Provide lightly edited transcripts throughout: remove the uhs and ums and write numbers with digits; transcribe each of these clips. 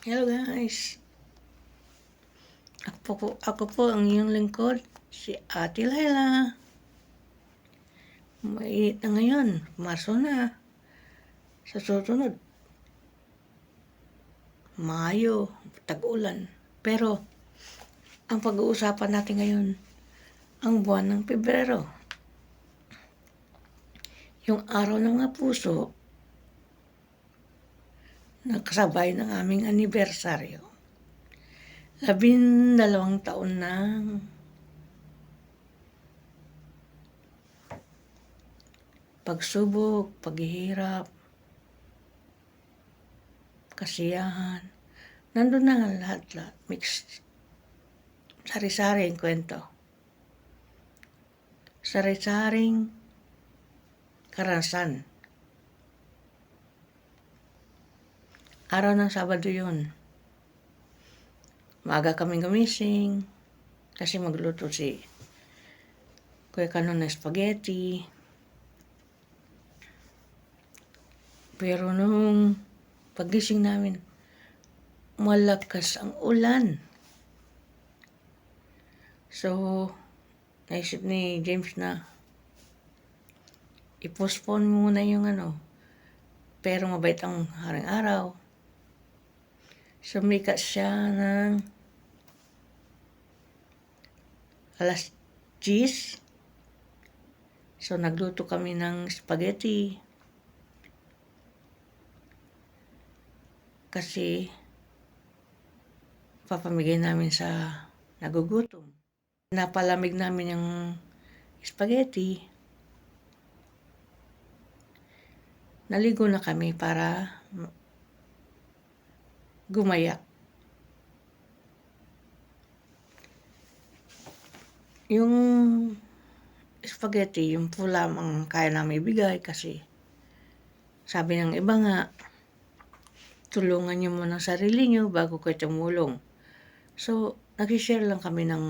Hello guys, ako po ang iyong lingkod, si Ate Laila. Mainit na ngayon, Marso na. Sa susunod, Mayo, tag-ulan. Pero, ang pag-uusapan natin ngayon, ang buwan ng Pebrero. Yung araw ng mga puso, nakasabay ng aming anibersaryo. 12 taon ng pagsubok, paghihirap, kasiyahan. Nandun na nga lahat-lahat, mixed. Sari-saring kwento. Sari-saring karanasan. Araw ng Sabado yun. Maaga kaming gumising kasi magluto si Kuya Kanon na spaghetti. Pero nung pagising namin, malakas ang ulan. So, naisip ni James na i-postpone muna yung pero mabait ang haring araw. Sumikat siya ng alas 10. So, nagluto kami ng spaghetti. Kasi, papamigay namin sa nagugutom. Napalamig namin yung spaghetti. Naligo na kami para gumayak. Yung spaghetti, yung pulam ang kaya namin ibigay kasi sabi ng iba nga, tulungan niyo muna ang sarili niyo bago kayo tumulong. So, nag-share lang kami ng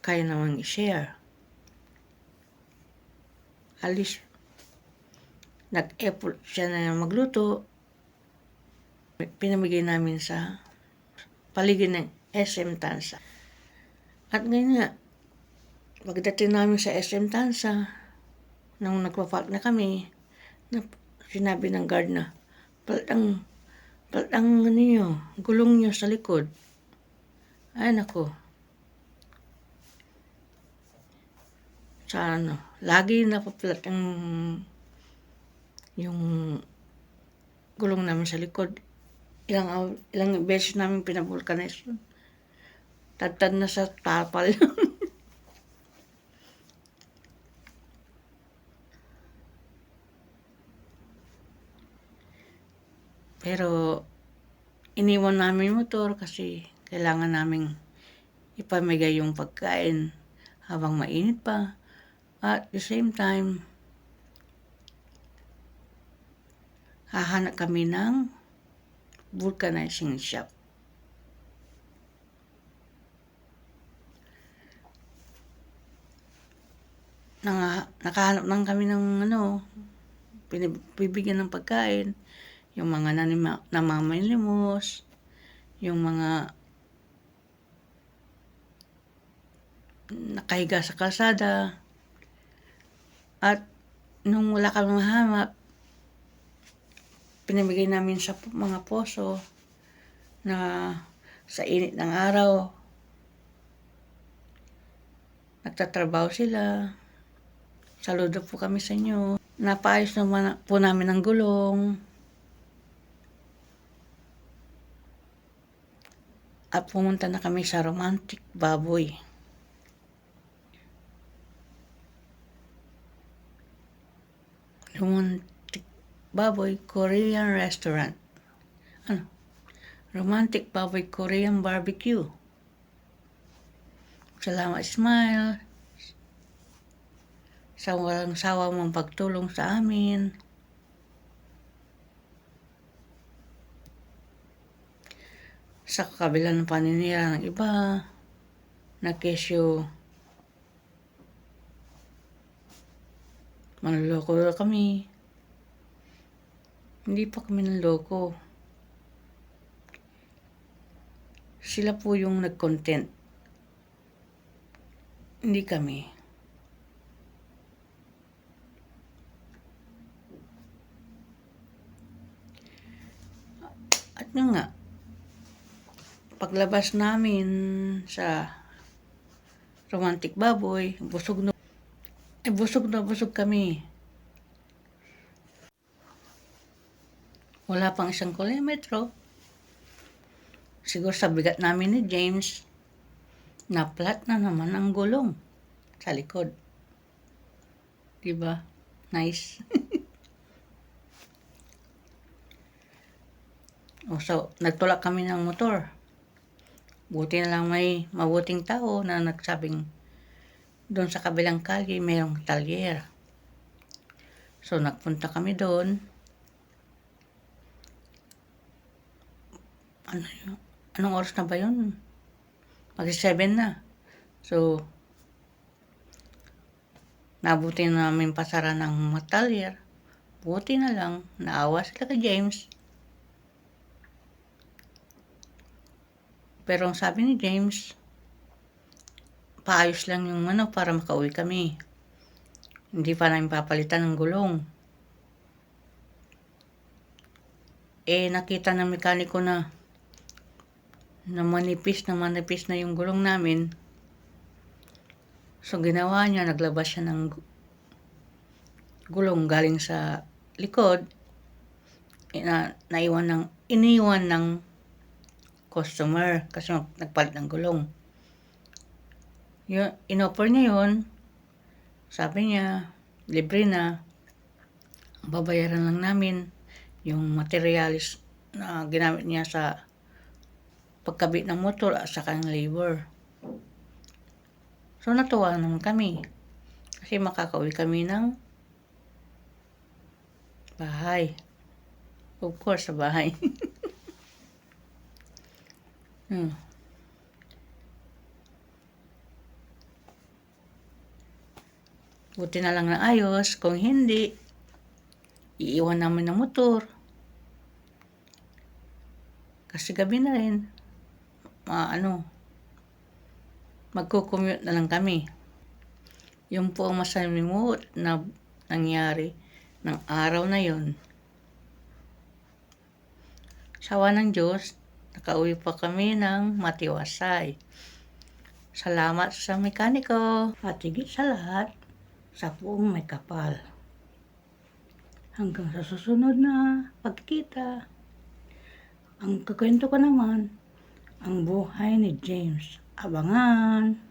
kaya namang i-share. At least, nag-effort siya na magluto. Pinamigay namin sa paligid ng SM Tansa. At ngayon nga, pagdating namin sa SM Tansa, nung nagpa-park na kami, sinabi ng guard na, palatang gulong niyo sa likod. Ay nako. Sa lagi napapalat yung gulong namin sa likod. Ilang beses namin pinabulkanize yun. Tad na sa tapal. Pero iniwan namin yung motor kasi kailangan naming ipamigay yung pagkain habang mainit pa. At the same time, hahanap kami ng vulcanizing shop. Nakahanap lang kami ng bibigyan ng pagkain, yung mga namamalimos, yung mga nakahiga sa kalsada. At nung wala kami mahanap, pinamigay namin sa mga poso na sa init ng araw, nagtatrabaho sila. Saludo po kami sa inyo. Napaayos naman po namin ang gulong. At pumunta na kami sa Romantic Baboy. Romantic Baboy Korean Restaurant. Romantic Baboy Korean Barbecue. Salamat, Smile, sa walang sawa mong pagtulong sa amin. Sa kabila ng paninira ng iba, na kesyo manloloko kami. Hindi pa kami nanloko. Sila po yung nag-content. Hindi kami. At yun nga, paglabas namin sa Romantic Baboy, busog na busog kami. Wala pang 1 kilometro. Siguro sa bigat namin ni James, na flat na naman ang gulong sa likod. Diba? Nice. So, nagtulak kami ng motor. Buti na lang may mabuting tao na nagsabing doon sa kabilang kalye mayroong talyer. So, nagpunta kami doon. Anong oras na ba yun? Mag-7 na. So, nabuti na namin pasara ng talyer. Buti na lang, naawa sila kay James. Pero ang sabi ni James, paayos lang yung para makauwi kami. Hindi pa namin papalitan ng gulong. Nakita ng mekaniko na manipis na yung gulong namin. So, ginawa niya, naglabas siya ng gulong galing sa likod. Iniwan ng customer kasi nagpalit ng gulong. In-offer niya yun. Sabi niya, libre na. Babayaran lang namin yung materialis na ginamit niya sa pagkabit ng motor at saka ng labor. So, natuwa naman kami. Kasi makakauwi kami ng bahay. Of course, sa bahay. Buti na lang na ayos. Kung hindi, iiwan namin ng motor. Kasi gabi na rin. Magko-commute na lang kami. Yung po ang masalimuot na nangyari ng araw na yon. Sawa ng Diyos, nakauwi pa kami ng matiwasay. Salamat sa mekaniko at higit sa lahat, sa buong may kapal. Hanggang sa susunod na pagkita, ang kukwento ko naman, ang buhay ni James. Abangan!